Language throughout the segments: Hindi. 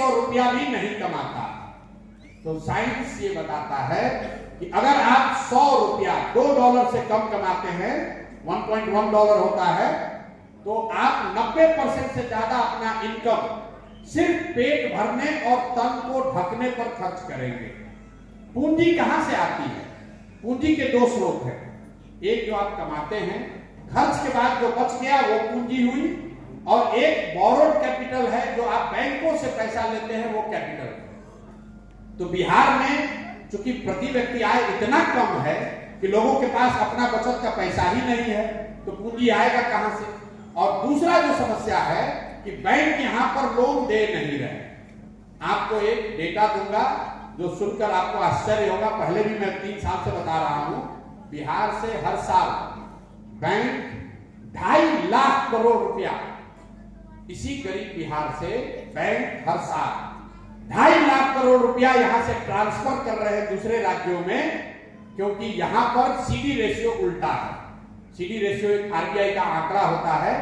100 रुपया भी नहीं कमाता। तो साइंस ये बताता है कि अगर आप 100 रुपया $2 से कम कमाते हैं, $1.1 होता है, तो आप 90% से ज्यादा अपना इनकम सिर्फ पेट भरने और तन को ढकने पर खर्च करेंगे। पूंजी कहां से आती है? पूंजी के दो स्रोत हैं। एक जो आप कमाते हैं, खर्च के बाद जो बच गया वो पूंजी हुई, और एक बोरोड कैपिटल है, जो आप बैंकों से पैसा लेते हैं, वो कैपिटल है। तो बिहार में चूंकि प्रति व्यक्ति आय इतना कम है कि लोगों के पास अपना बचत का पैसा ही नहीं है, तो पूंजी आएगा कहां से? और दूसरा जो समस्या है कि बैंक यहां पर लोन दे नहीं रहे। आपको एक डेटा दूंगा जो सुनकर आपको आश्चर्य होगा, पहले भी मैं 3 साल से बता रहा हूं। बिहार से हर साल बैंक 2.5 लाख करोड़ रुपया, इसी गरीब बिहार से बैंक हर साल 2.5 लाख करोड़ रुपया यहां से ट्रांसफर कर रहे हैं दूसरे राज्यों में, क्योंकि यहां पर सीडी रेशियो उल्टा है। सीडी रेशियो एक आरबीआई का आंकड़ा होता है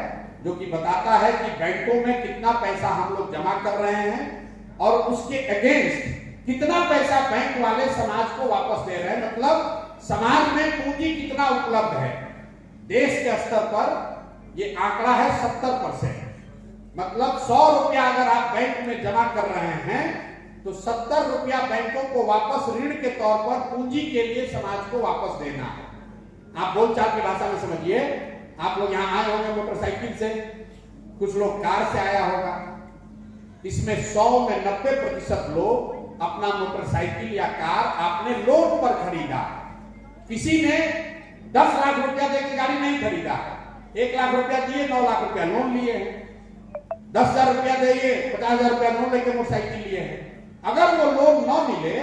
जो कि बताता है कि बैंकों में कितना पैसा हम लोग जमा कर रहे हैं और उसके अगेंस्ट कितना पैसा बैंक वाले समाज को वापस दे रहे हैं। मतलब समाज में पूंजी कितना उपलब्ध है। देश के स्तर पर यह आंकड़ा है 70%। मतलब 100 रुपया अगर आप बैंक में जमा कर रहे हैं तो 70 रुपया बैंकों को वापस ऋण के तौर पर पूंजी के लिए समाज को वापस देना है। आप बोलचाल की भाषा में समझिए। आप लोग यहां आए होंगे मोटरसाइकिल से, कुछ लोग कार से आया होगा। इसमें 100 में 90% लोग अपना मोटरसाइकिल या कार आपने लोन पर खरीदा। किसी ने 10 लाख रुपया देकर गाड़ी नहीं खरीदा, 1 लाख रुपया दिए, 9 लाख रुपया लोन लिए हैं। 10,000 रुपया दिए, 50,000 रुपया लोन लेके मोटरसाइकिल लिए हैं। अगर वो लोन न मिले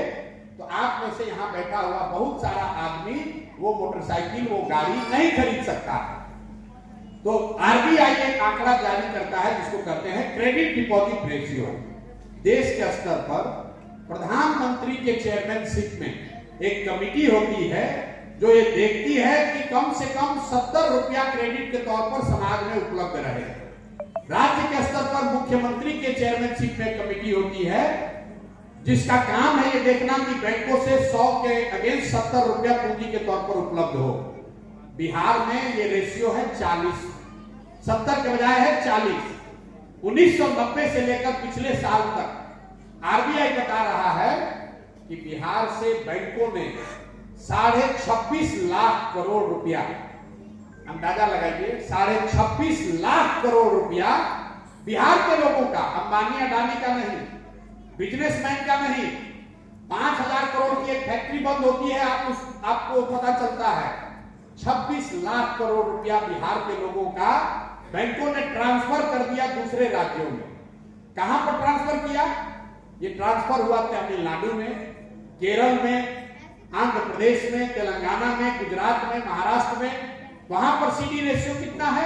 तो आप में से यहां बैठा हुआ बहुत सारा आदमी वो मोटरसाइकिल, वो गाड़ी नहीं खरीद सकता है। तो आरबीआई एक आंकड़ा जारी करता है जिसको कहते हैं क्रेडिट डिपॉजिट रेशियो। देश के स्तर पर प्रधानमंत्री के चेयरमैनशिप में एक कमेटी होती है जो ये देखती है कि कम से कम 70 रुपया क्रेडिट के तौर पर समाज में उपलब्ध रहे। राज्य के स्तर पर मुख्यमंत्री के चेयरमैनशिप में कमेटी होती है जिसका काम है ये देखना कि बैंकों से 100 के अगेंस्ट 70 रुपया पूंजी के तौर पर उपलब्ध हो। बिहार में ये रेशियो है 40, 70 के बजाय है 40। 1990 से लेकर पिछले साल तक आरबीआई बता रहा है कि बिहार से बैंकों ने 26.5 लाख करोड़ रुपया, अंदाजा लगाइए, 26.5 लाख करोड़ रुपया बिहार के लोगों का, अंबानी अडानी का नहीं, बिजनेसमैन का नहीं। 5,000 करोड़ की एक फैक्ट्री बंद होती है, आपको पता चलता है 26 लाख करोड़ रुपया बिहार के लोगों का बैंकों ने ट्रांसफर कर दिया दूसरे राज्यों में। कहां पर ट्रांसफर किया? ये ट्रांसफर हुआ तमिलनाडु में, केरल में, आंध्र प्रदेश में, तेलंगाना में, गुजरात में, महाराष्ट्र में। वहां पर सीडी रेशियो कितना है?